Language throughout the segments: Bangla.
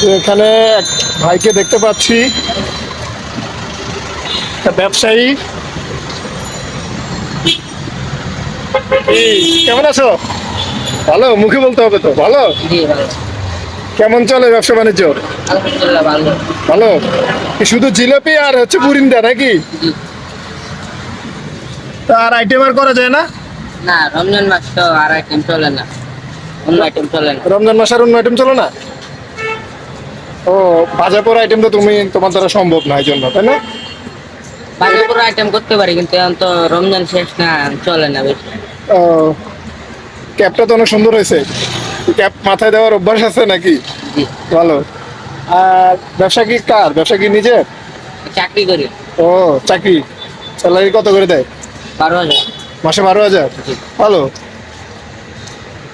তো এখানে এক ভাইকে দেখতে পাচ্ছি, একটা ব্যবসায়ী। এই, কেমন আছো? ভালো, মুখে বলতে হবে তো। ভালো? জি ভালো। কেমন চলে ব্যবসা বাণিজ্য? আলহামদুলিল্লাহ ভালো। ভালো। কি শুধু জিলাপি আর হচ্ছে বুরিন্দা নাকি? জি। তার আইটেম আর করা যায় না? না, রমজান মাস তো আর আইটেম চলে না, অন্য আইটেম চলে না। রমজান মাসে আর অন্য আইটেম চলো না? ও, ভাজা পোড়া আইটেম তো তোমার দ্বারা সম্ভব না, এই জন্য, তাই না? বাকি পুরো আইটেম করতে পারি, কিন্তু এখন তো রমজান শেষ না, চলে না বেশি। ও, ক্যাপটা তো অনেক সুন্দর হয়েছে। ক্যাপ মাথায় দেওয়ার অভ্যাস আছে নাকি? জি। ভালো। আর ব্যবসা কি কার? ব্যবসা কি নিজের? চাকরি করি। ও, চাকরি। স্যালারি কত করে দেয়? 12,000। মাসে 12,000? জি। ভালো।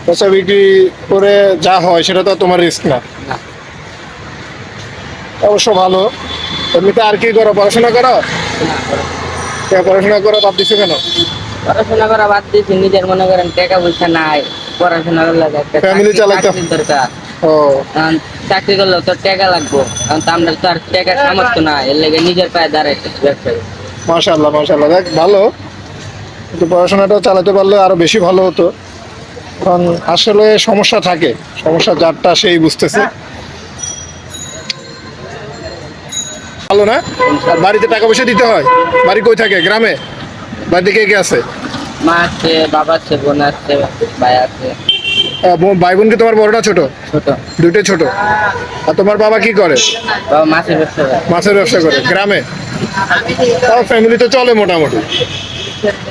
ব্যবসা বিক্রি করে যা হয় সেটা তো আর তোমার রিস্ক না। না। অবশ্য ভালো। এমনিতে আর কি করো? পড়াশোনা করো? না, পড়াশোনা করো বাদ দিছো কেন? পড়াশোনা করা বাদ দিয়েছি, নিজের মনে করেন টাকা পয়সা নাই, পড়াশোনা করলে একটা Family চালাতে- চাকরির দরকার। ও, কারণ চাকরি করলেও তো টাকা লাগবে, কারণ তো আমরা তো আর টাকা সামর্থ্য না, এর লেগে নিজের পায়ে দাঁড়াইতে ব্যবসা করি। মাশাআল্লাহ মাশাআল্লাহ, দেখ ভালো। কিন্তু পড়াশোনাটা চালাতে পারলে আরো বেশি ভালো হতো। কারণ আসলে সমস্যা থাকে, সমস্যা যারটা সেই বুঝতেছে। ভালো না? আর বাড়িতে টাকা পয়সা দিতে হয়? বাড়ি কই থাকে? গ্রামে? বাড়িতে কে কে আছে? মা আছে, বাবা আছে, বোন আছে, ভাই আছে। ভাই বোন কি তোমার বড় না ছোট? ছোট। দুইটাই ছোট। আর তোমার বাবা কি করে? বাবা মাছের ব্যবসা করে। মাছের ব্যবসা করে গ্রামে? তাও ফ্যামিলি তো চলে মোটামুটি।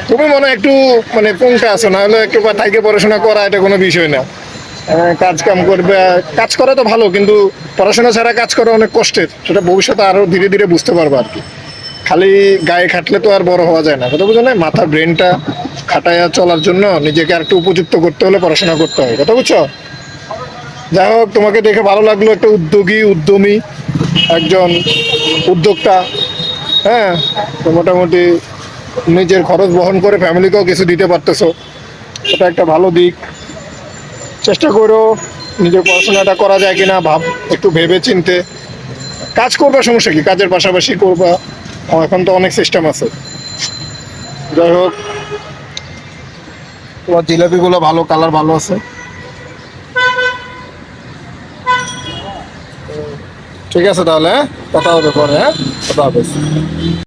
তুমি মনে হয় একটু মানে পঙ্কা আছো, না হলে একটু থাইকে পড়াশোনা করা এটা কোনো বিষয় না। কাজ কাম করবে, কাজ করা তো ভালো, কিন্তু পড়াশোনা ছাড়া কাজ করা অনেক কষ্টের, সেটা ভবিষ্যতে আরো ধীরে ধীরে বুঝতে পারবো আর কি। খালি গায়ে খাটলে তো আর বড় হওয়া যায় না, কথা বুঝো না? মাথার ব্রেনটা খাটাইয়া চলার জন্য নিজেকে আর একটু উপযুক্ত করতে হলে পড়াশোনা করতে হয়, কথা বুঝছো? যাই হোক, তোমাকে দেখে ভালো লাগলো, একটা উদ্যোগী উদ্যমী একজন উদ্যোক্তা। হ্যাঁ, তো মোটামুটি নিজের খরচ বহন করে ফ্যামিলিকেও কিছু দিতে পারতেছো, এটা একটা ভালো দিক। চেষ্টা করো নিজের পড়াশোনাটা করা যায় কিনা একটু ভেবে চিনতে কাজ করবা, সমস্যা কি? কাজের পাশাপাশি করবা, এখন তো অনেক সিস্টেম আছে। যাই হোক, তোমার জিলাপিগুলো ভালো, কালার ভালো আছে। ঠিক আছে তাহলে, হ্যাঁ, কথা হবে পরে। হ্যাঁ, কথা হবে।